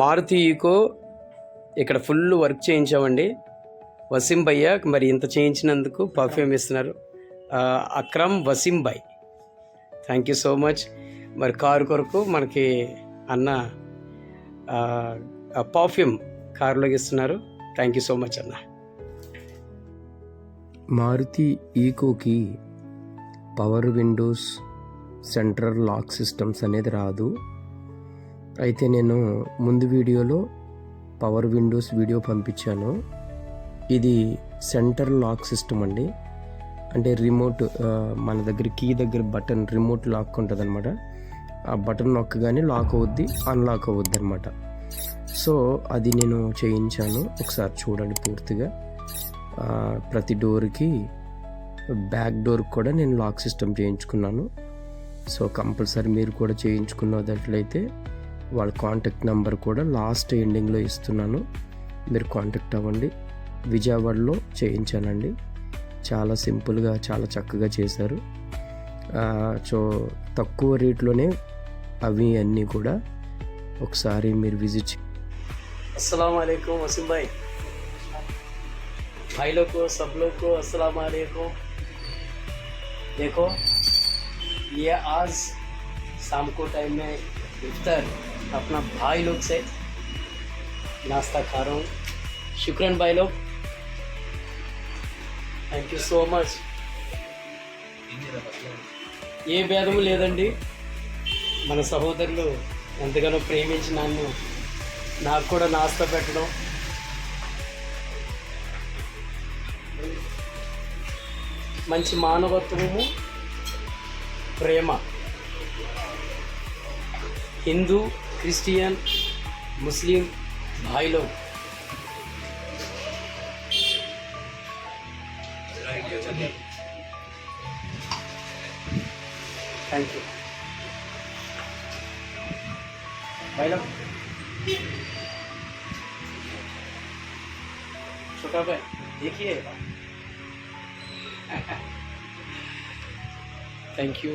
Maruti eco ఇక్కడ full work చేయించామండి. Waseem భయ్య మరి ఇంత చేయించినందుకు పర్ఫ్యూమ్ ఇస్తున్నారు. అక్రమ్ వసీం భాయ్, థ్యాంక్ యూ సో మచ్. మరి కారు కొరకు మనకి అన్న పర్ఫ్యూమ్ కారులోకి ఇస్తున్నారు. థ్యాంక్ యూ సో మచ్ అన్న. మారుతి ఈకోకి power windows, central lock systems అనేది రాదు. అయితే నేను ముందు వీడియోలో పవర్ విండోస్ వీడియో పంపించాను. ఇది సెంటర్ లాక్ సిస్టమ్ అండి. అంటే రిమోట్, మన దగ్గర కీ దగ్గర బటన్ రిమోట్ లాక్ ఉంటుంది అనమాట. ఆ బటన్ నొక్కగానే లాక్ అవుద్ది, అన్లాక్ అవుద్ది అనమాట. సో అది నేను చేయించాను, ఒకసారి చూడండి పూర్తిగా. ప్రతి డోర్కి, బ్యాక్ డోర్కి కూడా నేను లాక్ సిస్టమ్ చేయించుకున్నాను. సో కంపల్సరీ మీరు కూడా చేయించుకున్నట్లయితే వాళ్ళ కాంటాక్ట్ నెంబర్ కూడా లాస్ట్ ఎండింగ్లో ఇస్తున్నాను, మీరు కాంటాక్ట్ అవ్వండి. విజయవాడలో చేయించానండి. చాలా సింపుల్గా, చాలా చక్కగా చేశారు. సో తక్కువ రేట్లోనే అవి అన్నీ కూడా ఒకసారి మీరు విజిట్. अस्सलाम वालेकुम वसीम भाई, भाई लोग को, सब लोग को अस्सलाम वालेकुम। देखो ये आज शाम को टाइम में इफ्तार अपना भाई लोग से नाश्ता खा रहा हूँ. शुक्रन भाई लोग, థ్యాంక్ యూ సో మచ్. ఏ భేదము లేదండి, మన సహోదరులు ఎంతగానో ప్రేమించి నన్ను, నాకు కూడా నాస్తా పెట్టడం. మంచి మానవత్వము, ప్రేమ. హిందూ, క్రిస్టియన్, ముస్లిం భాయిలో थैंक यू भाई लोग. छोटा भाई देखिए, थैंक यू.